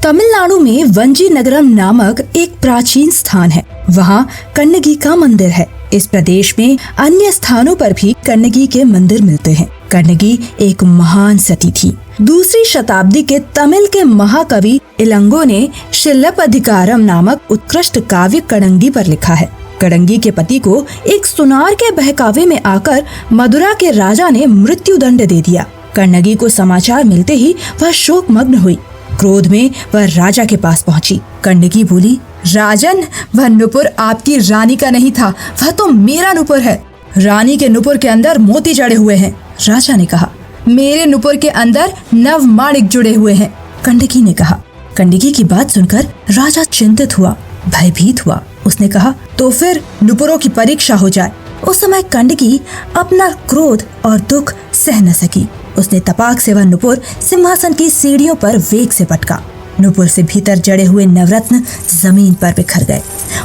तमिलनाडु में वंजी नगरम नामक एक प्राचीन स्थान है। वहाँ कन्नगी का मंदिर है। इस प्रदेश में अन्य स्थानों पर भी कन्नगी के मंदिर मिलते हैं। कन्नगी एक महान सती थी। दूसरी शताब्दी के तमिल के महाकवि इलंगो ने शिल्पधिकारम नामक उत्कृष्ट काव्य कड़ंगी पर लिखा है। कड़ंगी के पति को एक सुनार के बहकावे में आकर मदुरा के राजा ने मृत्यु दंड दे दिया। कन्नगी को समाचार मिलते ही वह शोकमग्न हुई। क्रोध में वह राजा के पास पहुंची। कन्नगी बोली, राजन, वह नुपुर आपकी रानी का नहीं था, वह तो मेरा नुपुर है। रानी के नुपुर के अंदर मोती जड़े हुए हैं। राजा ने कहा, मेरे नुपुर के अंदर नव माणिक जुड़े हुए हैं। कन्नगी ने कहा। कन्नगी की बात सुनकर राजा चिंतित हुआ, भयभीत हुआ। उसने कहा, तो फिर नुपुरों की परीक्षा हो जाए। उस समय कन्नगी अपना क्रोध और दुख सह न सकी। उसने तपाक से वह नुपुर सिंहासन की सीढ़ियों पर वेग से पटका। नुपुर से भीतर जड़े हुए नवरत्न जमीन पर बिखर गए।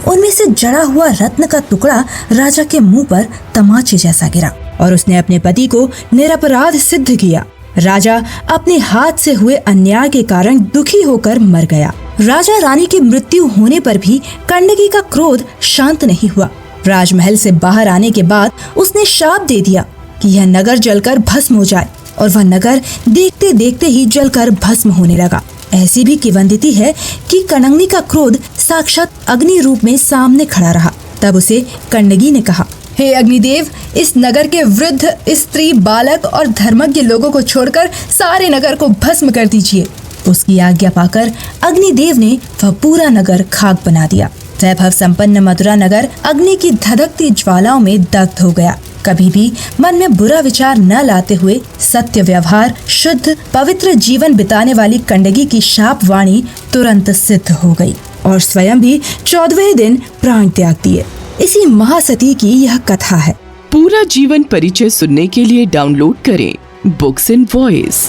उनमें से जड़ा हुआ रत्न का टुकड़ा राजा के मुंह पर तमाचे जैसा गिरा और उसने अपने पति को निरपराध सिद्ध किया। राजा अपने हाथ से हुए अन्याय के कारण दुखी होकर मर गया। राजा रानी की मृत्यु होने पर भी कन्नगी का क्रोध शांत नहीं हुआ। राजमहल से बाहर आने के बाद उसने शाप दे दिया कि यह नगर जलकर भस्म हो जाए, और वह नगर देखते देखते ही जलकर भस्म होने लगा। ऐसी भी किंवदंती है कि कन्नगी का क्रोध साक्षात अग्नि रूप में सामने खड़ा रहा। तब उसे कन्नगी ने कहा, हे अग्निदेव, इस नगर के वृद्ध, स्त्री, बालक और धर्मज्ञ लोगों को छोड़कर सारे नगर को भस्म कर दीजिए। उसकी आज्ञा पाकर अग्निदेव ने वह पूरा नगर खाक बना दिया। वैभव संपन्न मथुरा नगर अग्नि की धधकती ज्वालाओं में दग्ध हो गया। कभी भी मन में बुरा विचार न लाते हुए सत्य व्यवहार, शुद्ध पवित्र जीवन बिताने वाली कन्नगी की शाप वाणी तुरंत सिद्ध हो गई और स्वयं भी 14वें दिन प्राण त्याग दिए। इसी महासती की यह कथा है। पूरा जीवन परिचय सुनने के लिए डाउनलोड करें बुक्स इन वॉइस।